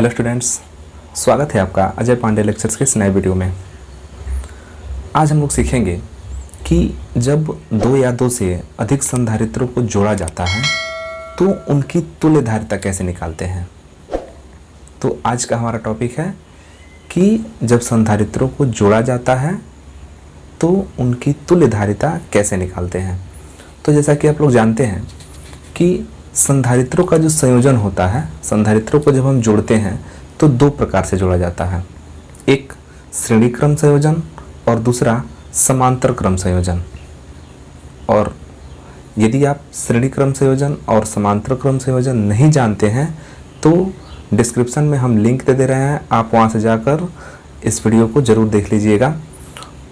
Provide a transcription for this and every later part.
Hello students, स्वागत है आपका अजय पांडे लेक्चर्स के इस नए वीडियो में। आज हम लोग सीखेंगे कि जब दो या दो से अधिक संधारित्रों को जोड़ा जाता है तो उनकी तुल्यधारिता कैसे निकालते हैं। तो आज का हमारा टॉपिक है कि जब संधारित्रों को जोड़ा जाता है तो उनकी तुल्यधारिता कैसे निकालते हैं। तो जैसा कि आप लोग जानते हैं कि संधारित्रों का जो संयोजन होता है, संधारित्रों को जब हम जोड़ते हैं तो दो प्रकार से जोड़ा जाता है, एक श्रेणी क्रम संयोजन और दूसरा समांतर क्रम संयोजन। और यदि आप श्रेणी क्रम संयोजन और समांतर क्रम संयोजन नहीं जानते हैं तो डिस्क्रिप्शन में हम लिंक दे रहे हैं, आप वहां से जाकर इस वीडियो को ज़रूर देख लीजिएगा।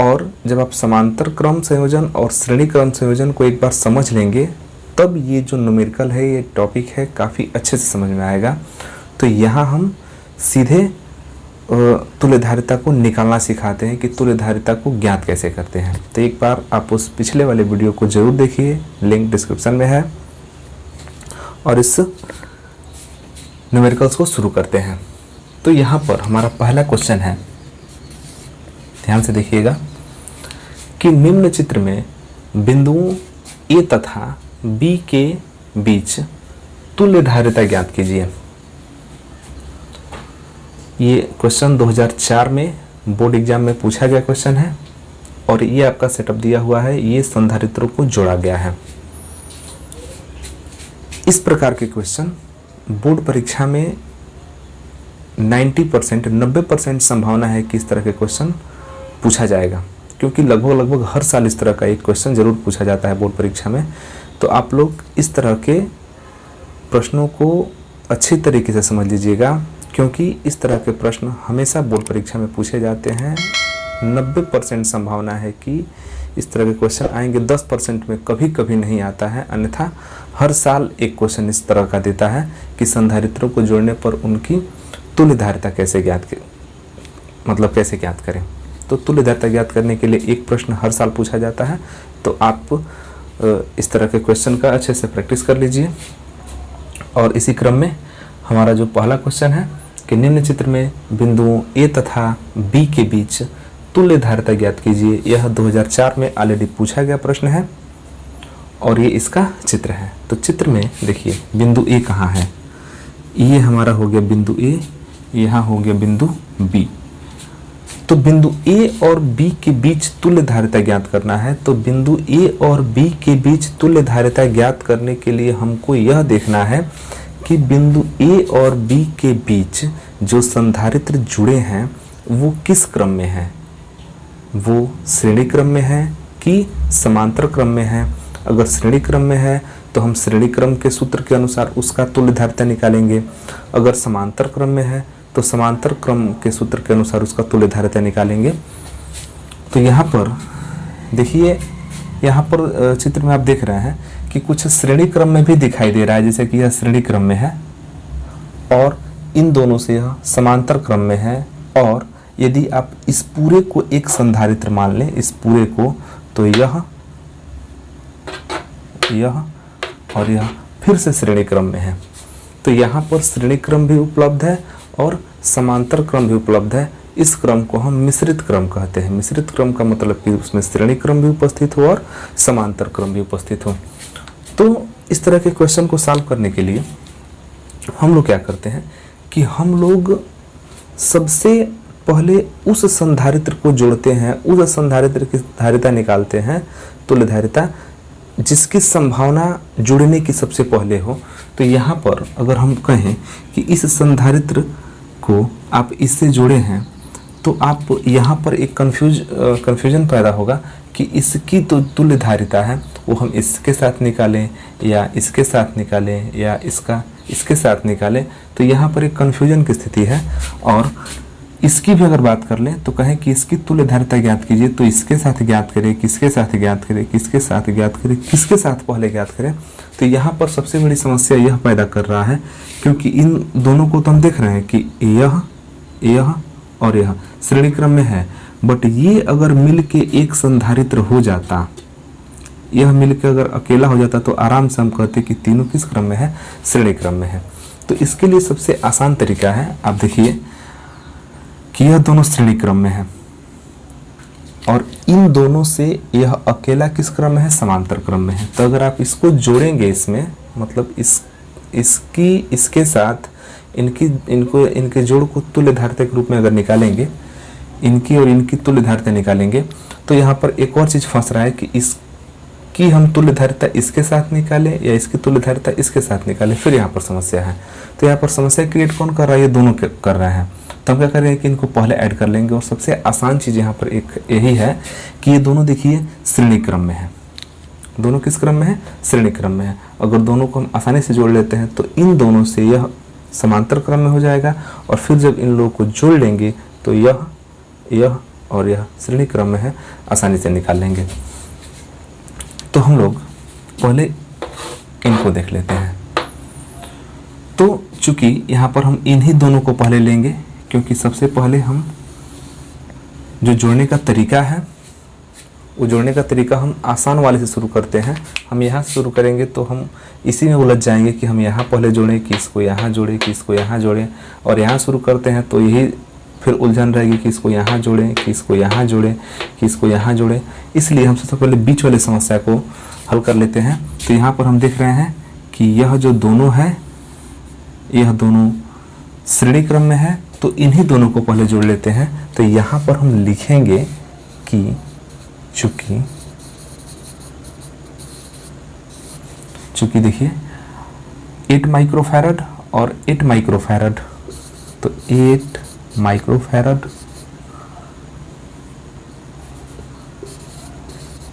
और जब आप समांतर क्रम संयोजन और श्रेणी क्रम संयोजन को एक बार समझ लेंगे तब ये जो न्यूमेरिकल है, ये टॉपिक है, काफ़ी अच्छे से समझ में आएगा। तो यहाँ हम सीधे तुल्यधारिता को निकालना सिखाते हैं कि तुल्यधारिता को ज्ञात कैसे करते हैं। तो एक बार आप उस पिछले वाले वीडियो को ज़रूर देखिए, लिंक डिस्क्रिप्शन में है। और इस न्यूमेरिकल्स को शुरू करते हैं। तो यहाँ पर हमारा पहला क्वेश्चन है, ध्यान से देखिएगा कि निम्न चित्र में बिंदुओं ए तथा बी के बीच तुल्यधारिता ज्ञात कीजिए। ये क्वेश्चन 2004 में बोर्ड एग्जाम में पूछा गया क्वेश्चन है और ये आपका सेटअप दिया हुआ है, ये संधारित्रों को जोड़ा गया है। इस प्रकार के क्वेश्चन बोर्ड परीक्षा में 90% संभावना है कि इस तरह के क्वेश्चन पूछा जाएगा, क्योंकि लगभग हर साल इस तरह का एक क्वेश्चन जरूर पूछा जाता है बोर्ड परीक्षा में। तो आप लोग इस तरह के प्रश्नों को अच्छी तरीके से समझ लीजिएगा, क्योंकि इस तरह के प्रश्न हमेशा बोर्ड परीक्षा में पूछे जाते हैं। 90% संभावना है कि इस तरह के क्वेश्चन आएंगे, 10% में कभी कभी नहीं आता है, अन्यथा हर साल एक क्वेश्चन इस तरह का देता है कि संधारित्रों को जोड़ने पर उनकी तुल्यधारिता कैसे ज्ञात करें। तो तुल्यधारिता ज्ञात करने के लिए एक प्रश्न हर साल पूछा जाता है। तो आप इस तरह के क्वेश्चन का अच्छे से प्रैक्टिस कर लीजिए। और इसी क्रम में हमारा जो पहला क्वेश्चन है कि निम्न चित्र में बिंदुओं ए तथा बी के बीच तुल्यधारिता ज्ञात कीजिए। यह 2004 में ऑलरेडी पूछा गया प्रश्न है और ये इसका चित्र है। तो चित्र में देखिए बिंदु ए कहाँ है, ये हमारा हो गया बिंदु ए, यहाँ हो गया बिंदु बी। तो बिंदु ए और बी के बीच तुल्यधारिता ज्ञात करना है। तो बिंदु ए और बी के बीच तुल्यधारिता ज्ञात करने के लिए हमको यह देखना है कि बिंदु ए और बी के बीच जो संधारित्र जुड़े हैं वो किस क्रम में है, वो श्रेणी क्रम में है कि समांतर क्रम में है। अगर श्रेणी क्रम में है तो हम श्रेणी क्रम के सूत्र के अनुसार उसका तुल्यधारिता निकालेंगे। अगर समांतर क्रम में है तो समांतर क्रम के सूत्र के अनुसार उसका तुल्यधारिता निकालेंगे। तो यहाँ पर देखिए, यहाँ पर चित्र में आप देख रहे हैं कि कुछ श्रेणी क्रम में भी दिखाई दे रहा है, जैसे कि यह श्रेणी क्रम में है और इन दोनों से यह समांतर क्रम में है। और यदि आप इस पूरे को एक संधारित्र मान लें, इस पूरे को, तो यह और यह फिर से श्रेणी क्रम में है। तो यहाँ पर श्रेणी क्रम भी उपलब्ध है और समांतर क्रम भी उपलब्ध है। इस क्रम को हम मिश्रित क्रम कहते हैं। मिश्रित क्रम का मतलब कि उसमें श्रेणी क्रम भी उपस्थित हो और समांतर क्रम भी उपस्थित हो। तो इस तरह के क्वेश्चन को सॉल्व करने के लिए हम लोग क्या करते हैं कि हम लोग सबसे पहले उस संधारित्र को जोड़ते हैं, उस संधारित्र की धारिता निकालते हैं, तुल्यधारिता जिसकी संभावना जुड़ने की सबसे पहले हो। तो यहाँ पर अगर हम कहें कि इस संधारित्र को आप इससे जोड़े हैं तो आप यहाँ पर एक कन्फ्यूजन पैदा होगा कि इसकी तो तुल्यधारिता है वो हम इसके साथ निकालें या इसके साथ निकालें या इसके साथ निकालें। तो यहाँ पर एक कन्फ्यूजन की स्थिति है। और इसकी भी अगर बात कर लें तो कहें कि इसकी तुल्यधारिता ज्ञात कीजिए, तो इसके साथ ज्ञात करें, किसके साथ ज्ञात करें, किसके साथ ज्ञात करें, किसके साथ पहले ज्ञात करें। तो यहाँ पर सबसे बड़ी समस्या यह पैदा कर रहा है, क्योंकि इन दोनों को तो हम देख रहे हैं कि यह और यह श्रेणी क्रम में है, बट ये अगर मिल के एक संधारित्र हो जाता, यह मिल के अगर अकेला हो जाता तो आराम से हम कहते कि तीनों किस क्रम में है, श्रेणी क्रम में है। तो इसके लिए सबसे आसान तरीका है, आप देखिए कि यह दोनों श्रेणी क्रम में है और इन दोनों से यह अकेला किस क्रम में है, समांतर क्रम में है। तो अगर आप इसको जोड़ेंगे, इसमें मतलब इसके साथ इनके जोड़ को तुल्यधारिता के रूप में अगर निकालेंगे, इनकी और इनकी तुल्यधारिता निकालेंगे, तो यहाँ पर एक और चीज़ फंस रहा है कि इसकी हम तुल्यधारिता इसके साथ निकालें या इसकी तुल्यधारिता इसके साथ निकालें, फिर यहाँ पर समस्या है। तो यहाँ पर समस्या क्रिएट कौन कर रहा है, ये दोनों कर रहे हैं। तो हम क्या करेंगे कि इनको पहले ऐड कर लेंगे और सबसे आसान चीज़ यहाँ पर एक यही है कि ये दोनों देखिए श्रेणी क्रम में है। दोनों किस क्रम में है, श्रेणी क्रम में है। अगर दोनों को हम आसानी से जोड़ लेते हैं तो इन दोनों से यह समांतर क्रम में हो जाएगा और फिर जब इन लोगों को जोड़ लेंगे तो यह और यह श्रेणी क्रम में है, आसानी से निकाल लेंगे। तो हम लोग पहले इनको देख लेते हैं। तो चूंकि यहाँ पर हम इन्हीं दोनों को पहले लेंगे, क्योंकि सबसे पहले हम जो जोड़ने का तरीका है वो जोड़ने का तरीका हम आसान वाले से शुरू करते हैं। हम यहाँ से शुरू करेंगे तो हम इसी में उलझ जाएंगे कि हम यहाँ पहले जोड़ें कि इसको यहाँ जोड़ें कि इसको यहाँ जोड़ें, और यहाँ शुरू करते हैं तो यही फिर उलझन रहेगी कि इसको यहाँ जोड़ें कि इसको यहाँ जोड़ें कि इसको यहाँ जोड़ें। इसलिए हम सबसे पहले बीच वाली समस्या को हल कर लेते हैं। तो यहाँ पर हम देख रहे हैं कि यह जो दोनों है, यह दोनों श्रेणी क्रम में है, तो इन्हीं दोनों को पहले जोड़ लेते हैं। तो यहाँ पर हम लिखेंगे कि चूंकि देखिए 8 माइक्रोफैरड और 8 माइक्रोफैरड, तो 8 माइक्रोफैरड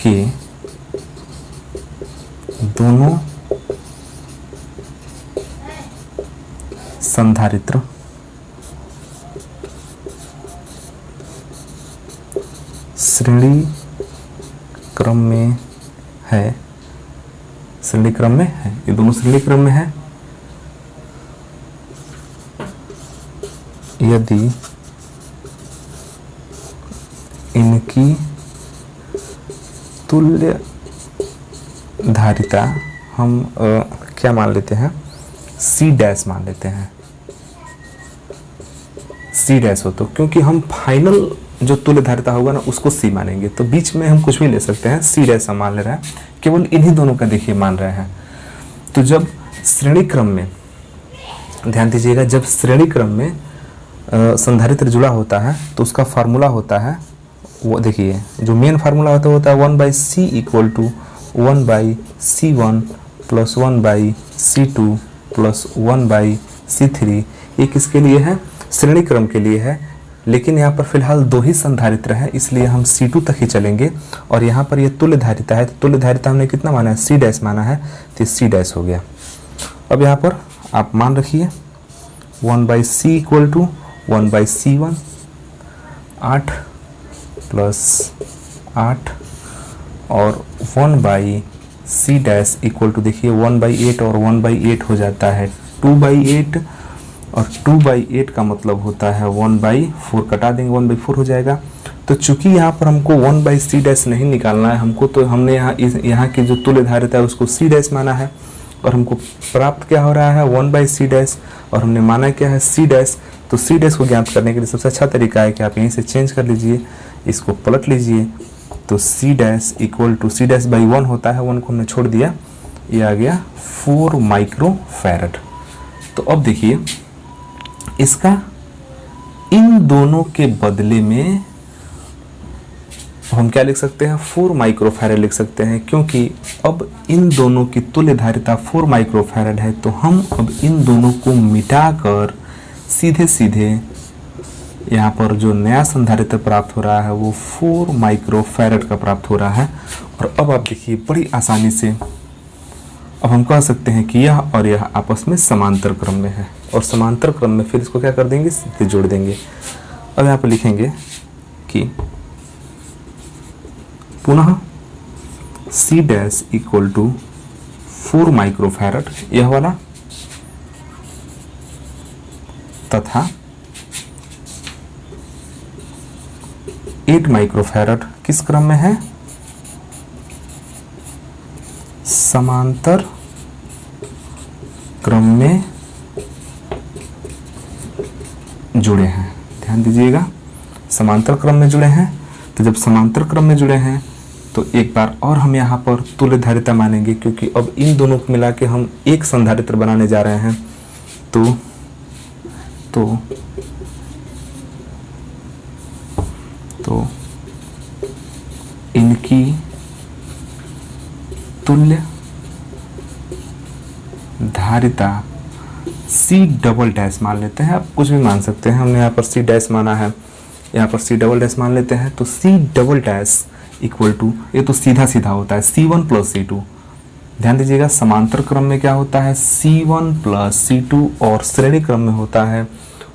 के दोनों संधारित्र श्रेणी क्रम में है, श्रेणी क्रम में है, ये दोनों श्रेणी क्रम में है यदि इनकी तुल्य धारिता हम क्या मान लेते हैं, C डैश मान लेते हैं, C डैश हो। तो क्योंकि हम फाइनल जो तुल्य धारिता होगा ना उसको C मानेंगे, तो बीच में हम कुछ भी ले सकते हैं, C डैश हम मान ले रहे हैं, केवल इन्हीं दोनों का देखिए मान रहे हैं। तो जब श्रेणी क्रम में, ध्यान दीजिएगा, जब श्रेणी क्रम में संधारित्र जुड़ा होता है तो उसका फार्मूला होता है, वो देखिए जो मेन फार्मूला होता है 1/C equal to 1/C1 plus 1/C2 plus 1/C3। ये किसके लिए है, श्रेणी क्रम के लिए है। लेकिन यहाँ पर फिलहाल 2 ही संधारित्र है, इसलिए हम C2 तक ही चलेंगे। और यहाँ पर ये तुल्य धारिता है, तो तुल्य धारिता हमने कितना माना है, C डैश माना है, तो C डैश हो गया। अब यहाँ पर आप मान रखिए 1/C equal to 1/C1, 8 plus 8 और 1/C डैश इक्वल टू देखिए 1/8 और 1/8 हो जाता है 2/8 और 2/8 का मतलब होता है 1/4, कटा देंगे 1/4 हो जाएगा। तो चूंकि यहाँ पर हमको 1/C डैश नहीं निकालना है हमको, तो हमने यहाँ की जो तुल्य धारिता है उसको C डैश माना है और हमको प्राप्त क्या हो रहा है 1/C डैश, और हमने माना क्या है C डैश। तो C डैश को ज्ञात करने के लिए सबसे अच्छा तरीका है कि आप यहीं से चेंज कर लीजिए, इसको पलट लीजिए। तो C dash equal to C dash by 1 होता है, 1 को हमने छोड़ दिया, ये आ गया 4 माइक्रोफैरड। तो अब देखिए इसका इन दोनों के बदले में हम क्या लिख सकते हैं, 4 माइक्रोफैरड लिख सकते हैं, क्योंकि अब इन दोनों की तुल्य धारिता 4 माइक्रोफैरड है। तो हम अब इन दोनों को मिटाकर सीधे सीधे यहाँ पर जो नया संधारित्र प्राप्त हो रहा है वो 4 माइक्रोफैरड का प्राप्त हो रहा है। और अब आप देखिए बड़ी आसानी से अब हम कह सकते हैं कि यह और यह आपस में समांतर क्रम में है, और समांतर क्रम में फिर इसको क्या कर देंगे, सीधे जोड़ देंगे। अब यहाँ पर लिखेंगे कि पुनः C dash equal to 4 microfarad यह वाला, तथा 8 माइक्रोफैरड किस क्रम में है, समांतर क्रम में जुड़े हैं। ध्यान दीजिएगा, समांतर क्रम में जुड़े हैं। तो जब समांतर क्रम में जुड़े हैं तो एक बार और हम यहाँ पर तुल्य धारिता मानेंगे, क्योंकि अब इन दोनों को मिला के हम एक संधारित्र बनाने जा रहे हैं। तो इनकी तुल्य धारिता C डबल डैश मान लेते हैं। आप कुछ भी मान सकते हैं, हमने यहाँ पर C डैश माना है, यहाँ पर C डबल डैश मान लेते हैं। तो C double dash equal to, ये तो सीधा सीधा होता है C1 प्लस C2। ध्यान दीजिएगा, समांतर क्रम में क्या होता है C1 प्लस C2 और श्रेणी क्रम में होता है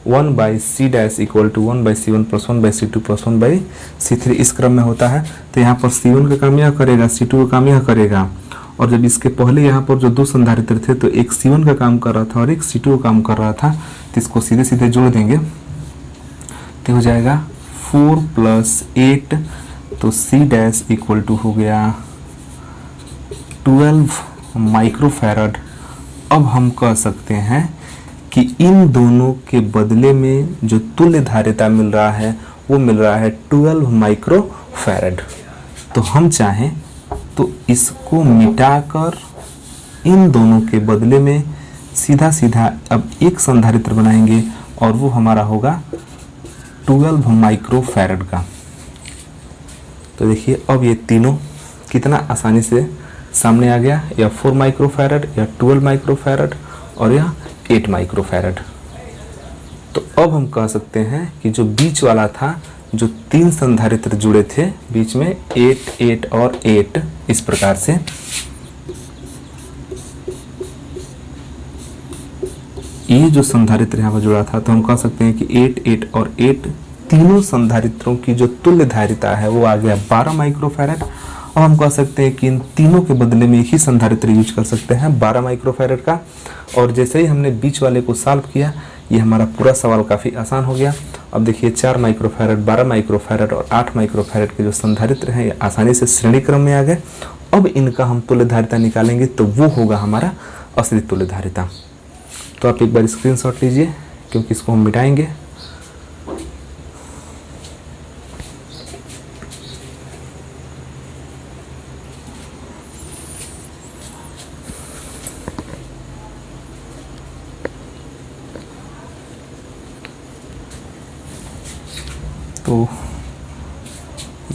1 by C dash equal to 1 by C1 plus 1 by C2 plus 1 by C3 इस क्रम में होता है। तो यहाँ पर C1 का काम यह करेगा, C2 का काम यह करेगा, और जब इसके पहले यहाँ पर जो दो संधारित्र थे तो एक C1 का काम कर रहा था और एक C2 का काम कर रहा था, तो इसको सीधे सीधे जोड़ देंगे तो हो जाएगा 4 प्लस 8, तो C डैश इक्वल टू हो गया 12 माइक्रोफैरड। अब हम कह सकते हैं कि इन दोनों के बदले में जो तुल्य धारिता मिल रहा है वो मिल रहा है 12 माइक्रोफैरड। तो हम चाहें तो इसको मिटाकर इन दोनों के बदले में सीधा सीधा अब एक संधारित्र बनाएंगे और वो हमारा होगा 12 माइक्रोफैरड का। तो देखिए अब ये तीनों कितना आसानी से सामने आ गया, या 4 माइक्रोफैरड, या 12 माइक्रोफैरड, और या 8 माइक्रोफैरड। तो अब हम कह सकते हैं कि जो बीच वाला था, जो तीन संधारित्र जुड़े थे बीच में 8, 8 और 8, इस प्रकार से ये जो संधारित्र यहाँ पर जुड़ा था, तो हम कह सकते हैं कि 8, 8 और 8 तीनों संधारित्रों की जो तुल्य धारिता है वो आ गया 12 माइक्रोफैरड। और हम कह सकते हैं कि इन तीनों के बदले में एक ही संधारित्र यूज कर सकते हैं 12 माइक्रोफैरड का। और जैसे ही हमने बीच वाले को सॉल्व किया, ये हमारा पूरा सवाल काफ़ी आसान हो गया। अब देखिए 4 माइक्रोफैरड, 12 माइक्रोफैरड और 8 माइक्रोफैरड के जो संधारित्र हैं ये आसानी से श्रेणी क्रम में आ गए। अब इनका हम तुल्य धारिता निकालेंगे तो वो होगा हमारा असली तुल्य धारिता। तो आप एक बार स्क्रीनशॉट लीजिए, क्योंकि इसको हम मिटाएंगे। तो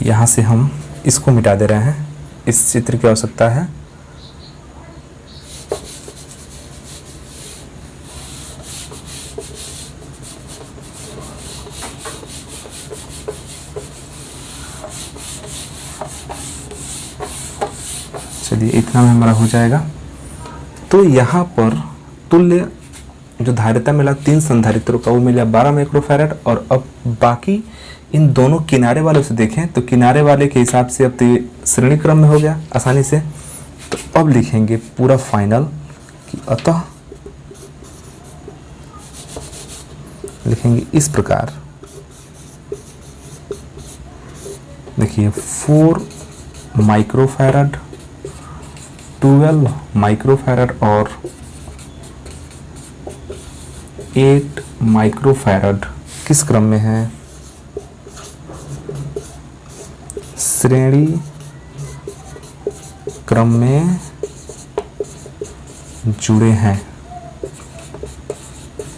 यहाँ से हम इसको मिटा दे रहे हैं, इस चित्र की आवश्यकता है। चलिए इतना में हमारा हो जाएगा। तो यहाँ पर तुल्य जो धारिता मिला तीन संधारित्रों का वो मिला 12 माइक्रोफैरड। और अब बाकी इन दोनों किनारे वालों से देखें तो किनारे वाले के हिसाब से अब तो ये श्रेणी क्रम में हो गया आसानी से। तो अब लिखेंगे पूरा फाइनल कि अतः लिखेंगे इस प्रकार, देखिए 4 माइक्रोफैरड, 12 माइक्रोफैरड और 8 माइक्रोफैरड किस क्रम में है, श्रेणी क्रम में जुड़े हैं।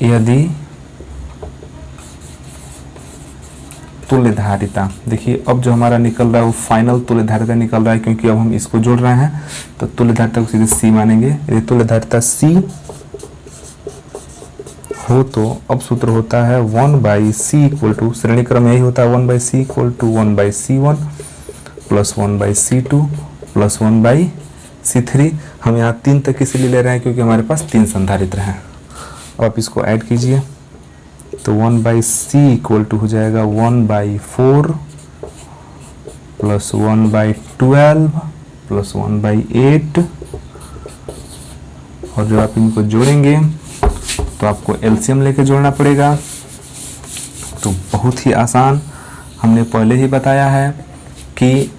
यदि तुल्य धारिता, देखिए अब जो हमारा निकल रहा है वो फाइनल तुल्य धारिता निकल रहा है, क्योंकि अब हम इसको जोड़ रहे हैं तो तुल्य धारिता को सीधे C मानेंगे। यदि तुल्य धारिता C हो तो अब सूत्र होता है 1 बाई सी इक्वल टू, श्रेणी क्रम यही होता है 1 by C equal to 1 by C1 plus 1 by C2 plus 1 by C3। हम यहाँ 3 तक इसलिए ले रहे हैं क्योंकि हमारे पास 3 संधारित्र हैं। अब आप इसको ऐड कीजिए तो 1 बाई सी इक्वल टू हो जाएगा 1 by 4 plus 1 by 12 plus 1 by 8। और जब आप इनको जोड़ेंगे तो आपको एलसीएम लेके जोड़ना पड़ेगा। तो बहुत ही आसान, हमने पहले ही बताया है कि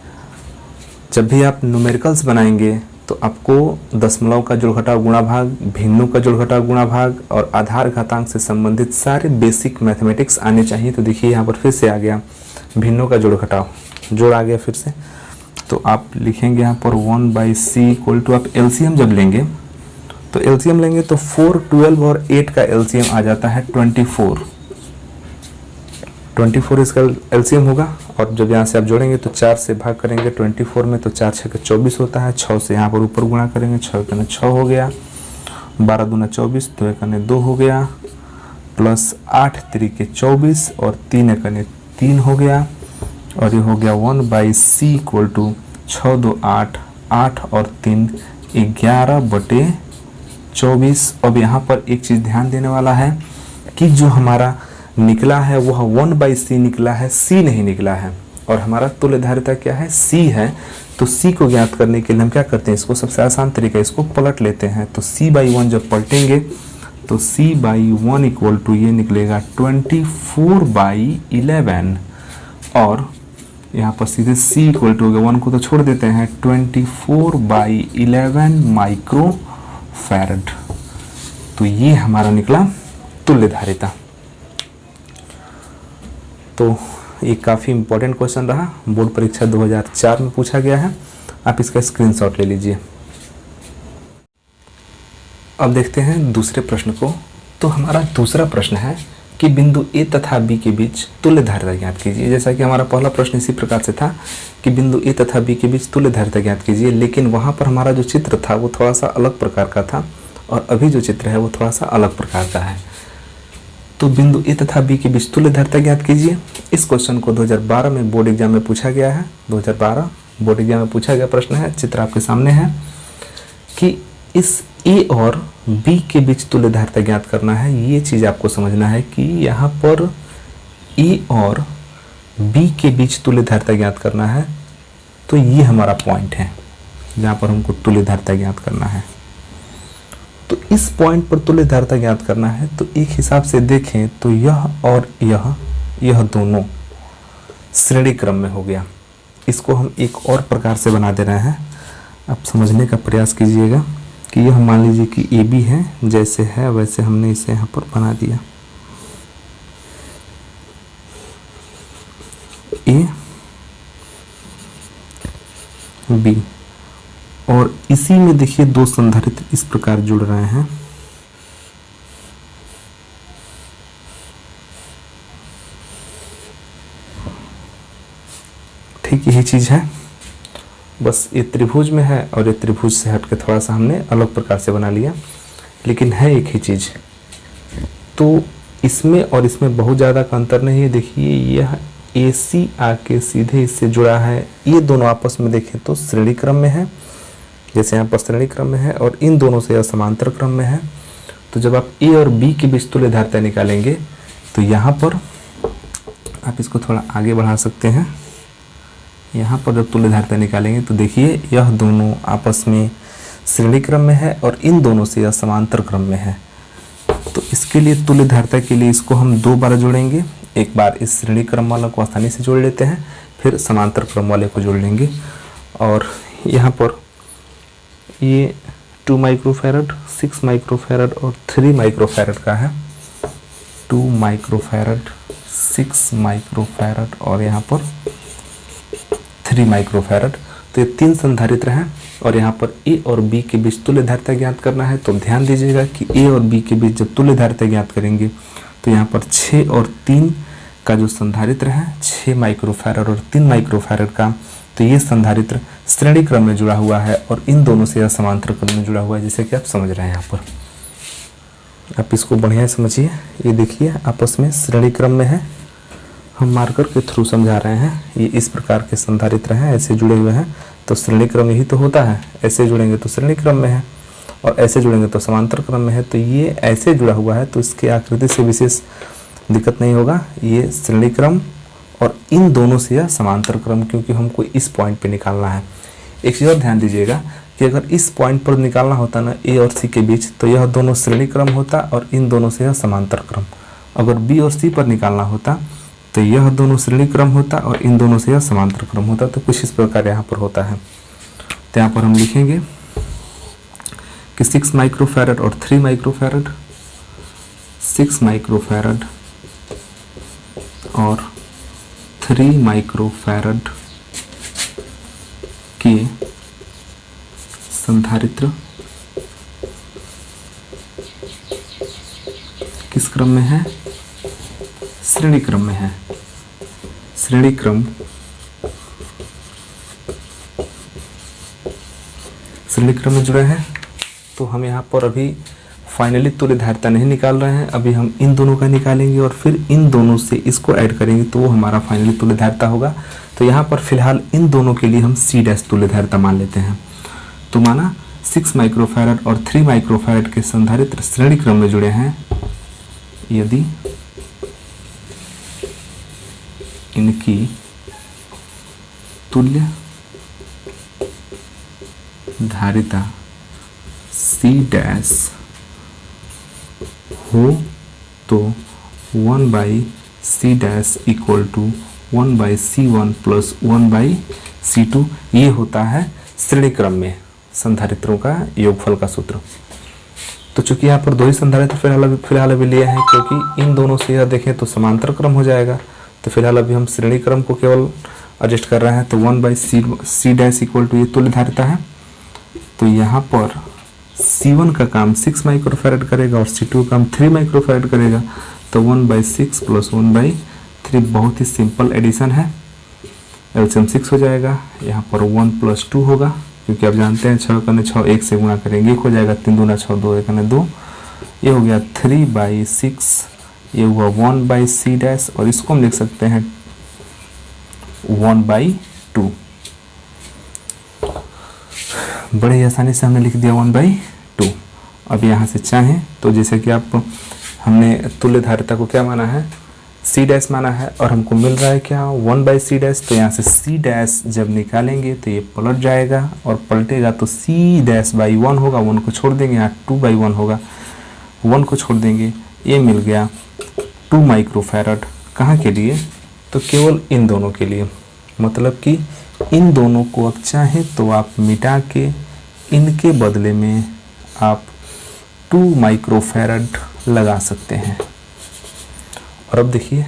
जब भी आप न्यूमेरिकल्स बनाएंगे तो आपको दशमलव का जोड़ घटाव गुणा भाग, भिन्नों का जोड़ घटाव गुणा भाग और आधार घातांक से संबंधित सारे बेसिक मैथमेटिक्स आने चाहिए। तो देखिए यहाँ पर फिर से आ गया भिन्नों का जोड़ घटाव, जोड़ आ गया फिर से। तो आप लिखेंगे यहाँ पर 1/c इक्वल टू, आप एलसीएम जब लेंगे तो एलसीएम लेंगे तो 4, 12 और 8 का एलसीएम आ जाता है 24 इसका एलसीएम होगा। और जब यहाँ से आप जोड़ेंगे तो 4 से भाग करेंगे 24 में, तो 4 6 24 होता है। 6 से यहाँ पर ऊपर गुणा करेंगे, 6 कने 6 हो गया, 12 दूना 24, 2 कने 2 हो गया, प्लस 8 3 24 और 3 कने 3 हो गया। और ये हो गया 1/c इक्वल टू 6 2 8, 8 और 3 11/24। अब यहाँ पर एक चीज़ ध्यान देने वाला है कि जो हमारा निकला है वह 1/c निकला है, c नहीं निकला है। और हमारा तुल्यधारिता क्या है, c है। तो c को ज्ञात करने के लिए हम क्या करते हैं, इसको सबसे आसान तरीका, इसको पलट लेते हैं। तो c/1 जब पलटेंगे तो c/1 इक्वल टू ये निकलेगा 24/11 और यहाँ पर सीधे c इक्वल टू हो गया, 1 को तो छोड़ देते हैं, 24/11 माइक्रोफैरड। तो ये हमारा निकला तुल्यधारिता। तो ये काफ़ी इंपॉर्टेंट क्वेश्चन रहा, बोर्ड परीक्षा 2004 में पूछा गया है। आप इसका स्क्रीनशॉट ले लीजिए। अब देखते हैं दूसरे प्रश्न को। तो हमारा दूसरा प्रश्न है कि बिंदु ए तथा बी के बीच तुल्यधारिता ज्ञात कीजिए। जैसा कि हमारा पहला प्रश्न इसी प्रकार से था कि बिंदु ए तथा बी के बीच तुल्यधारिता ज्ञात कीजिए, लेकिन वहाँ पर हमारा जो चित्र था वो थोड़ा सा अलग प्रकार का था और अभी जो चित्र है वो थोड़ा सा अलग प्रकार का है। तो बिंदु ए तथा बी के बीच तुल्यधारिता ज्ञात कीजिए। इस क्वेश्चन को 2012 में बोर्ड एग्जाम में पूछा गया है। 2012 बोर्ड एग्जाम में पूछा गया प्रश्न है, चित्र आपके सामने है कि इस ए और बी के बीच तुल्यधारिता ज्ञात करना है। ये चीज़ आपको समझना है कि यहाँ पर ए और बी के बीच तुल्यधारिता ज्ञात करना है। तो ये हमारा पॉइंट है जहाँ पर हमको तुल्यधारिता ज्ञात करना है। तो इस पॉइंट पर तुल्यधारिता ज्ञात करना है। तो एक हिसाब से देखें तो यह और यह दोनों श्रेणी क्रम में हो गया। इसको हम एक और प्रकार से बना दे रहे हैं, आप समझने का प्रयास कीजिएगा कि यह मान लीजिए कि ए बी है, जैसे है वैसे हमने इसे यहाँ पर बना दिया। ए बी और इसी में देखिए दो संधारित्र इस प्रकार जुड़ रहे हैं। ठीक यही चीज है, बस ये त्रिभुज में है और ये त्रिभुज से हट के थोड़ा सा हमने अलग प्रकार से बना लिया, लेकिन है एक ही चीज। तो इसमें और इसमें बहुत ज़्यादा का अंतर नहीं है। देखिए यह AC आके सीधे इससे जुड़ा है। ये दोनों आपस में देखें तो श्रेणी क्रम में है, जैसे यहाँ पर श्रेणी क्रम में है, और इन दोनों से यह समांतर क्रम में है। तो जब आप A और B के बीच तुल्यधारिता निकालेंगे तो यहाँ पर आप इसको थोड़ा आगे बढ़ा सकते हैं। यहाँ पर जब तुल्यधारिता निकालेंगे तो देखिए यह दोनों आपस में श्रेणी क्रम में है और इन दोनों से यह समांतर क्रम में है। तो इसके लिए तुल्यधारिता के लिए इसको हम दो बार जोड़ेंगे। एक बार इस श्रेणी क्रम वाला को आसानी से जोड़ लेते हैं, फिर समांतर क्रम वाले को जोड़ लेंगे। और यहाँ पर ये 2 माइक्रोफैरड, 6 माइक्रोफैरड और 3 माइक्रोफैरड का है। 2 माइक्रोफैरड, 6 माइक्रोफैरड और यहाँ पर 3 माइक्रोफैरड। तो ये 3 संधारित्र हैं और यहाँ पर A और B के बीच तुल्यधारिता ज्ञात करना है। तो ध्यान दीजिएगा कि A और B के बीच जब तुल्यधारिता ज्ञात करेंगे तो यहाँ पर 6 और 3 का जो संधारित्र है, 6 माइक्रोफैरड और 3 माइक्रोफैरड का, तो ये संधारित्र श्रेणी क्रम में जुड़ा हुआ है और इन दोनों से यह समांतर क्रम में जुड़ा हुआ है, जैसे कि आप समझ रहे हैं। यहाँ पर आप इसको बढ़िया समझिए। ये देखिए आपस में श्रेणी क्रम में है, हम मार्कर के थ्रू समझा रहे हैं। ये इस प्रकार के संधारित्र हैं, ऐसे जुड़े हुए हैं तो श्रेणी क्रम यही तो होता है। ऐसे जुड़ेंगे तो श्रेणी क्रम में है और ऐसे जुड़ेंगे तो समांतर क्रम में है। तो ये ऐसे जुड़ा हुआ है तो इसकी आकृति से विशेष दिक्कत नहीं होगा। ये श्रेणी क्रम और इन दोनों से यह समांतर क्रम, क्योंकि हमको इस पॉइंट पे निकालना है। एक चीज़ और ध्यान दीजिएगा कि अगर इस पॉइंट पर निकालना होता ना A और C के बीच, तो यह दोनों श्रेणी क्रम होता और इन दोनों से यह समांतर क्रम। अगर B और C पर निकालना होता तो यह दोनों श्रेणी क्रम होता और इन दोनों से यह समांतर क्रम होता। तो कुछ इस प्रकार यहाँ पर होता है। तो यहाँ पर हम लिखेंगे कि 6 माइक्रोफैरड और 3 माइक्रोफैरड, 6 माइक्रोफैरड और 3 माइक्रोफैरड के संधारित्र किस क्रम में है? श्रेणी क्रम में है। श्रेणी क्रम में जुड़े हैं। तो हम यहाँ पर अभी फाइनली तुल्य धारिता नहीं निकाल रहे हैं, अभी हम इन दोनों का निकालेंगे और फिर इन दोनों से इसको ऐड करेंगे तो वो हमारा फाइनली तुल्य धारिता होगा। तो यहाँ पर फिलहाल इन दोनों के लिए हम C डैश तुल्य धारिता मान लेते हैं। तो माना 6 माइक्रोफैरड और 3 माइक्रोफैरड के संधारित्र श्रेणी क्रम में जुड़े हैं यदि इनकी तुल्य धारिता C डैश हो तो 1/C dash equal to 1/C1 plus 1/C2 ये होता है श्रेणी क्रम में संधारित्रों का योगफल का सूत्र। तो चूंकि यहाँ पर दो ही संधारित्र फिलहाल अभी लिए हैं, क्योंकि इन दोनों से यह देखें तो समांतर क्रम हो जाएगा, तो फिलहाल अभी हम श्रेणी क्रम को केवल एडजस्ट कर रहे हैं। तो 1/C डैश इक्वल टू ये तुल्य धारिता है। तो यहाँ पर C1 का काम 6 माइक्रोफैरड करेगा और C2 का काम 3 माइक्रोफैरड करेगा। तो 1/6 प्लस 1/3 बहुत ही सिंपल एडिशन है, एलसीएम 6 हो जाएगा। यहाँ पर 1 प्लस 2 होगा, क्योंकि आप जानते हैं 6 का 6 1 से गुणा करेंगे 1 हो जाएगा, 3 दूना 6 2 1 2, ये हो गया 3/6, ये हुआ 1/C डैश और इसको हम लिख सकते हैं 1/2। बड़े ही आसानी से हमने लिख दिया 1/2। अब यहाँ से चाहें तो जैसे कि आप हमने तुल्य धारिता को क्या माना है? C डैश माना है और हमको मिल रहा है क्या? 1/C dash. तो यहाँ से C डैश जब निकालेंगे तो ये पलट जाएगा और पलटेगा तो C डैश बाई 1 होगा, 1 को छोड़ देंगे, यहाँ 2/1 होगा, 1 को छोड़ देंगे, ये मिल गया 2 माइक्रोफैरड। कहाँ के लिए? तो केवल इन दोनों के लिए, मतलब कि इन दोनों को अब चाहें तो आप मिटा के इनके बदले में आप 2 माइक्रोफैरड लगा सकते हैं। और अब देखिए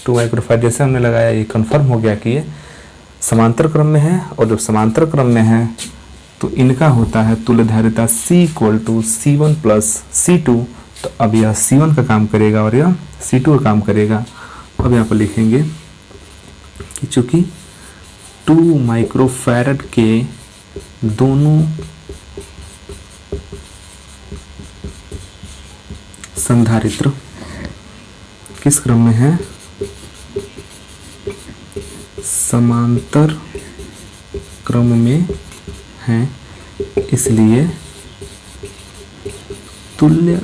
2 माइक्रोफैरड जैसे हमने लगाया ये कंफर्म हो गया कि ये समांतर क्रम में है, और जब समांतर क्रम में है तो इनका होता है तुल्य धारिता C equal to C1 plus C2। तो अब यह C1 का काम करेगा और यह C2 का काम करेगा। अब यहाँ पर लिखेंगे कि चूंकि 2 माइक्रोफैरड के दोनों संधारित्र किस क्रम में है? समांतर क्रम में है, इसलिए तुल्य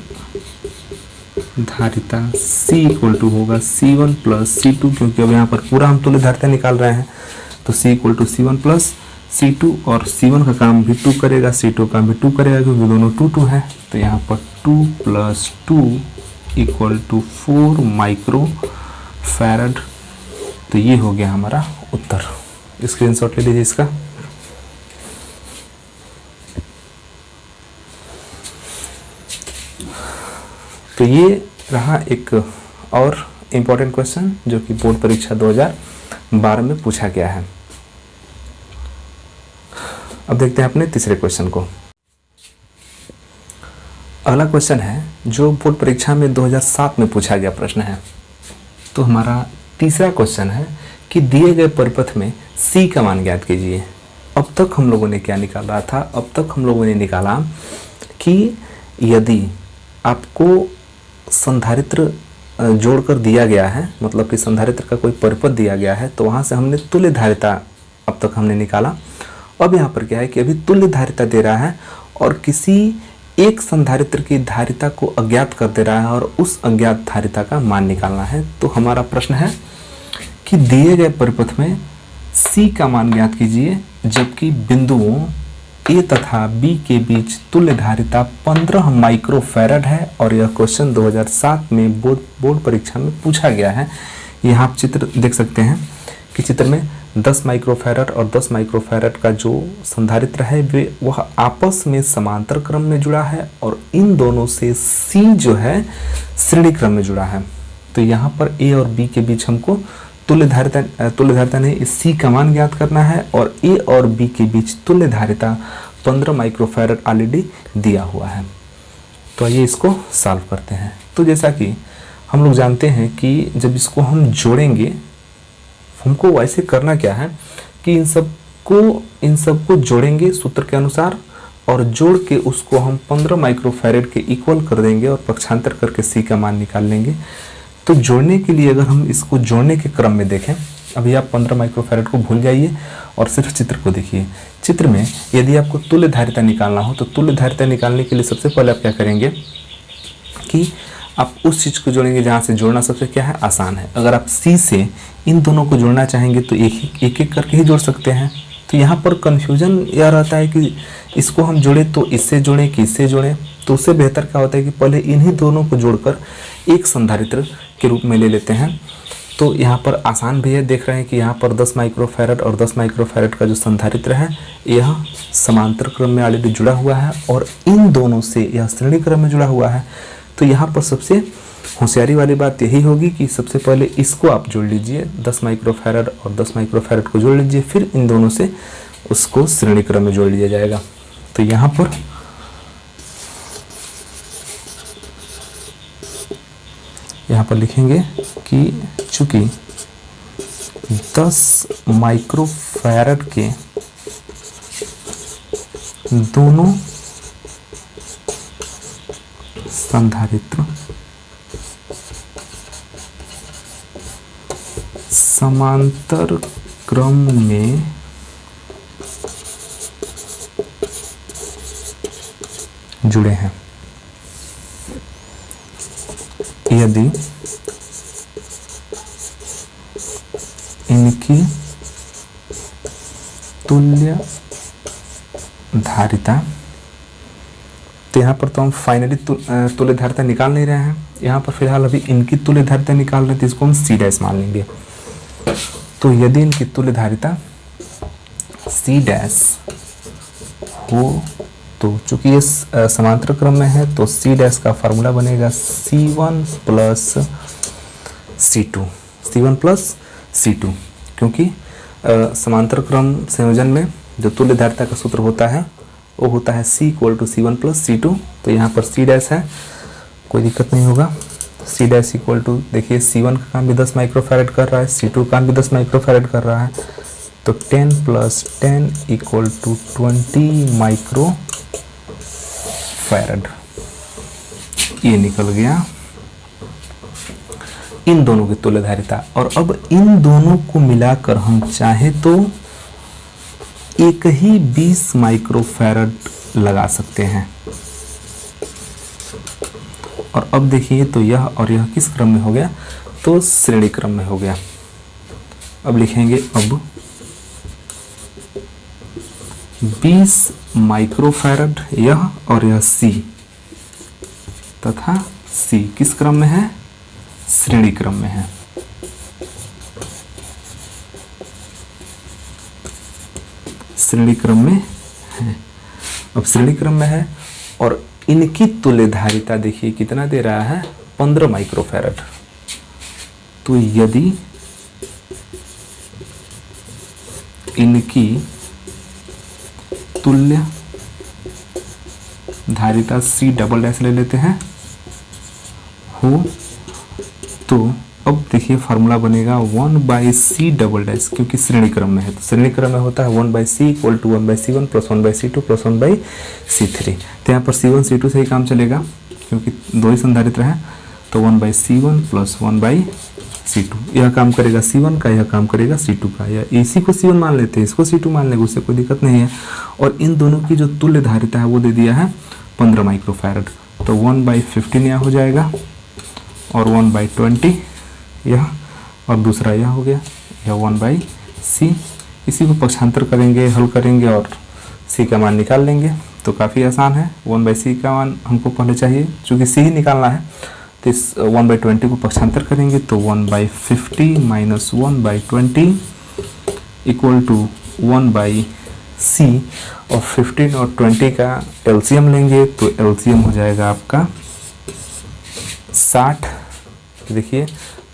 धारिता C इक्वल टू होगा C1 प्लस C2, क्योंकि अब यहाँ पर पूरा हम तुल्य धारिता निकाल रहे हैं। तो C equal to C1 plus C2 और C1 का काम भी 2 करेगा, C2 का काम भी 2 करेगा, क्योंकि दोनों 2 है। तो यहाँ पर 2 प्लस 2 इक्वल टू 4 माइक्रोफैरड। तो ये हो गया हमारा उत्तर। स्क्रीनशॉट ले लीजिए इसका। तो ये रहा एक और इम्पोर्टेंट क्वेश्चन जो कि बोर्ड परीक्षा 2012 में पूछा गया है। अब देखते हैं अपने तीसरे क्वेश्चन को। अगला क्वेश्चन है जो बोर्ड परीक्षा में 2007 में पूछा गया प्रश्न है। तो हमारा तीसरा क्वेश्चन है कि दिए गए परिपथ में C का मान ज्ञात कीजिए। अब तक हम लोगों ने क्या निकाला था? अब तक हम लोगों ने निकाला कि यदि आपको संधारित्र जोड़कर दिया गया है, मतलब कि संधारित्र का कोई परिपथ दिया गया है, तो वहाँ से हमने तुल्य धारिता अब तक हमने निकाला। अब यहाँ पर क्या है कि अभी तुल्य धारिता दे रहा है और किसी एक संधारित्र की धारिता को अज्ञात कर दे रहा है और उस अज्ञात धारिता का मान निकालना है। तो हमारा प्रश्न है कि दिए गए परिपथ में C का मान ज्ञात कीजिए, जबकि बिंदुओं A तथा B के बीच तुल्य धारिता 15 माइक्रोफैरड है। और यह क्वेश्चन 2007 में बोर्ड परीक्षा में पूछा गया है। यहाँ आप चित्र देख सकते हैं कि चित्र में 10 माइक्रोफैरड और 10 माइक्रोफैरड का जो संधारित्र है वह आपस में समांतर क्रम में जुड़ा है और इन दोनों से C जो है श्रेणी क्रम में जुड़ा है। तो यहाँ पर A और B के बीच हमको तुल्य धारिता नहीं, इस C का मान ज्ञात करना है और A और B के बीच तुल्य धारिता 15 माइक्रोफैरड ऑलरेडी दिया हुआ है। तो आइए इसको सॉल्व करते हैं। तो जैसा कि हम लोग जानते हैं कि जब इसको हम जोड़ेंगे, हमको वैसे करना क्या है कि इन सबको जोड़ेंगे सूत्र के अनुसार और जोड़ के उसको हम 15 माइक्रोफैरड के इक्वल कर देंगे और पक्षांतर करके C का मान निकाल लेंगे। तो जोड़ने के लिए अगर हम इसको जोड़ने के क्रम में देखें, अभी आप 15 माइक्रोफैरड को भूल जाइए और सिर्फ चित्र को देखिए। चित्र में यदि आपको तुल्य धारिता निकालना हो तो तुल्य धारिता निकालने के लिए सबसे पहले आप क्या करेंगे कि आप उस चीज़ को जोड़ेंगे जहाँ से जोड़ना सबसे क्या है आसान है। अगर आप C से इन दोनों को जोड़ना चाहेंगे तो एक एक करके ही जोड़ सकते हैं। तो यहाँ पर कन्फ्यूजन यह रहता है कि इसको हम जोड़े तो इससे जोड़ें कि इससे जोड़ें। तो उससे बेहतर क्या होता है कि पहले इन्हीं दोनों को जोड़कर एक संधारित्र के रूप में ले लेते हैं। तो यहाँ पर आसान भी है, देख रहे हैं कि यहाँ पर 10 माइक्रोफैरड और 10 माइक्रोफैरड का जो संधारित्र है यह समांतर क्रम में ऑलरेडी जुड़ा हुआ है और इन दोनों से यह श्रेणी क्रम में जुड़ा हुआ है। तो यहाँ पर सबसे होशियारी वाली बात यही होगी कि सबसे पहले इसको आप जोड़ लीजिए, 10 माइक्रोफैरड और 10 माइक्रोफैरड को जोड़ लीजिए, फिर इन दोनों से उसको श्रेणी क्रम में जोड़ लिया जाएगा। तो यहाँ पर लिखेंगे कि चूंकि 10 माइक्रोफैरड के दोनों संधारित्र समांतर क्रम में जुड़े हैं, यदि इनकी तुल्य धारिता, तो यहाँ पर तो हम फाइनली तुल्य धारिता निकाल नहीं रहे हैं, यहाँ पर फिलहाल अभी इनकी तुल्य धारिता निकाल रहे हैं, तो इसको हम C डैश मान लेंगे। तो यदि इनकी तुल्य धारिता C डैश हो तो चूंकि ये समांतर क्रम में है तो C डैश का फार्मूला बनेगा C1 प्लस C2, क्योंकि समांतर क्रम संयोजन में जो तुल्य धारिता का सूत्र होता है वो होता है C equal to C1 plus C2। तो यहाँ पर C डैश है, कोई दिक्कत नहीं होगा। C डैश इक्वल टू, देखिए C1 का काम भी 10 माइक्रोफैरड कर रहा है, C2 का काम भी 10 माइक्रोफैरड कर रहा है, तो 10 प्लस 10 इक्वल टू 20 माइक्रोफैरड, ये निकल गया इन दोनों की तुल्य धारिता। और अब इन दोनों को मिलाकर हम चाहे तो एक ही 20 माइक्रोफैरड लगा सकते हैं। और अब देखिए तो यह और यह किस क्रम में हो गया, तो श्रेणी क्रम में हो गया। अब लिखेंगे अब 20 माइक्रोफैरड यह और यह C तथा C किस क्रम में है, श्रेणी क्रम में है। श्रेणी क्रम में है, अब श्रेणी क्रम में है और इनकी तुल्य धारिता देखिए कितना दे रहा है, 15 माइक्रोफैरड। तो यदि इनकी तुल्य धारिता C डबल डैश ले लेते हैं हो, तो अब देखिए फार्मूला बनेगा 1/C डबल डैश, क्योंकि श्रेणी क्रम में है तो श्रेणी क्रम में होता है 1/C equal to 1/C1 plus 1/C2 plus 1/C3। तो यहाँ पर C1 C2 से ही काम चलेगा क्योंकि दो ही संधारित्र हैं, तो 1/C1 प्लस 1/C2 यह काम करेगा C1 का, यह काम करेगा C2 का, या इसी को C1 मान लेते हैं, इसको C2 मान लेंगे, उससे कोई दिक्कत नहीं है। और इन दोनों की जो तुल्य धारिता है वो दे दिया है 15 माइक्रोफैरड, तो 1/15 यह हो जाएगा और 1/20 यह, और दूसरा यह हो गया, यह 1/C। इसी को पक्षांतर करेंगे, हल करेंगे और C का मान निकाल लेंगे। तो काफ़ी आसान है, 1/C का मान हमको पहले चाहिए, चूँकि C ही निकालना है, तो इस 1/20 को पक्षांतर करेंगे तो 1/50 माइनस 1/20 इक्वल टू 1/c और 15 और 20 का एलसीएम लेंगे तो एलसीएम हो जाएगा आपका 60। देखिए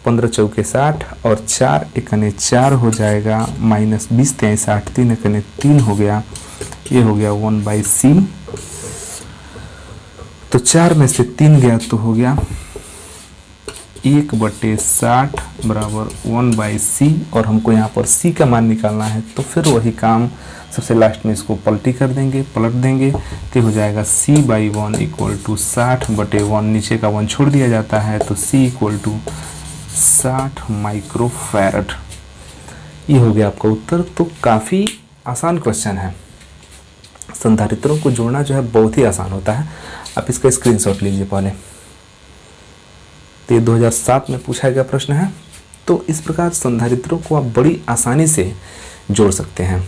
15 चौके 60 और 4 एकने 4 हो जाएगा, माइनस 20 3 60, 3 एकने 3 हो गया, ये हो गया 1/c। तो 4 में से 3 गया तो हो गया 1/60 बराबर 1/c और हमको यहाँ पर c का मान निकालना है। तो फिर वही काम, सबसे लास्ट में इसको पलट देंगे तो हो जाएगा c/1 इक्वल टू 60/1, नीचे का 1 छोड़ दिया जाता है तो c इक्वल टू 60 माइक्रोफैरड। ये हो गया आपका उत्तर। तो काफ़ी आसान क्वेश्चन है। संधारित्रों को जोड़ना जो है बहुत ही आसान होता है। आप इसका स्क्रीनशॉट लीजिए पहले। तो ये 2007 में पूछा गया प्रश्न है। तो इस प्रकार संधारित्रों को आप बड़ी आसानी से जोड़ सकते हैं।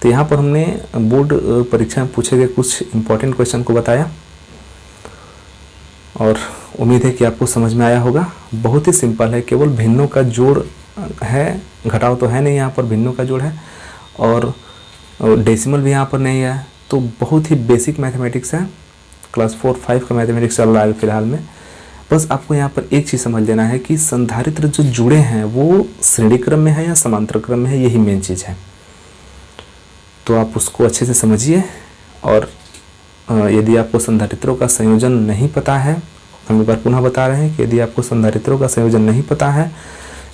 तो यहाँ पर हमने बोर्ड परीक्षा में पूछे गए कुछ इंपॉर्टेंट क्वेश्चन को बताया और उम्मीद है कि आपको समझ में आया होगा। बहुत ही सिंपल है, केवल भिन्नों का जोड़ है, घटाव तो है नहीं, यहाँ पर भिन्नों का जोड़ है और डेसिमल भी यहाँ पर नहीं है। तो बहुत ही बेसिक मैथमेटिक्स है, क्लास 4-5 का मैथमेटिक्स चल रहा है फिलहाल में। बस आपको यहाँ पर एक चीज़ समझ लेना है कि संधारित्र जो जुड़े हैं वो श्रेणी क्रम में है या समांतर क्रम में है, यही मेन चीज़ है। तो आप उसको अच्छे से समझिए। और यदि आपको संधारित्रों का संयोजन नहीं पता है, हम एक बार पुनः बता रहे हैं कि यदि आपको संधारित्रों का संयोजन नहीं पता है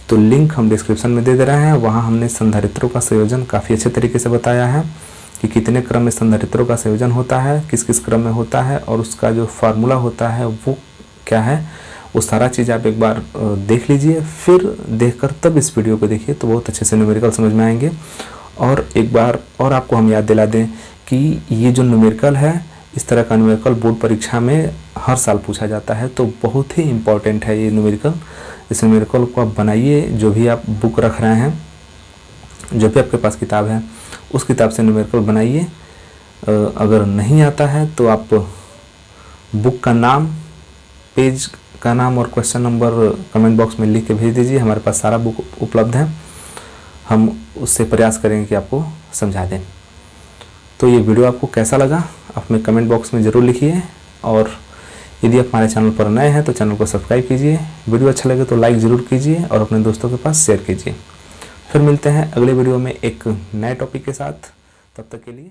तो लिंक हम डिस्क्रिप्शन में दे रहे हैं। वहाँ हमने संधारित्रों का संयोजन काफ़ी अच्छे तरीके से बताया है कि कितने क्रम में संधारित्रों का संयोजन होता है, किस किस क्रम में होता है और उसका जो फार्मूला होता है वो क्या है, वो सारा चीज़ आप एक बार देख लीजिए। फिर देखकर तब इस वीडियो को देखिए तो बहुत अच्छे से न्यूमेरिकल समझ में आएंगे। और एक बार और आपको हम याद दिला दें कि ये जो न्यूमेरिकल है, इस तरह का न्यूमेरिकल बोर्ड परीक्षा में हर साल पूछा जाता है। तो बहुत ही इम्पॉर्टेंट है ये न्यूमेरिकल। इस न्यूमेरिकल को आप बनाइए, जो भी आप बुक रख रहे हैं, जो भी आपके पास किताब है उस किताब से न्यूमेरिकल बनाइए। अगर नहीं आता है तो आप बुक का नाम, पेज का नाम और क्वेश्चन नंबर कमेंट बॉक्स में लिख के भेज दीजिए। हमारे पास सारा बुक उपलब्ध है, हम उससे प्रयास करेंगे कि आपको समझा दें। तो ये वीडियो आपको कैसा लगा आप हमें कमेंट बॉक्स में ज़रूर लिखिए। और यदि आप हमारे चैनल पर नए हैं तो चैनल को सब्सक्राइब कीजिए। वीडियो अच्छा लगे तो लाइक ज़रूर कीजिए और अपने दोस्तों के पास शेयर कीजिए। फिर मिलते हैं अगले वीडियो में एक नए टॉपिक के साथ। तब तक के लिए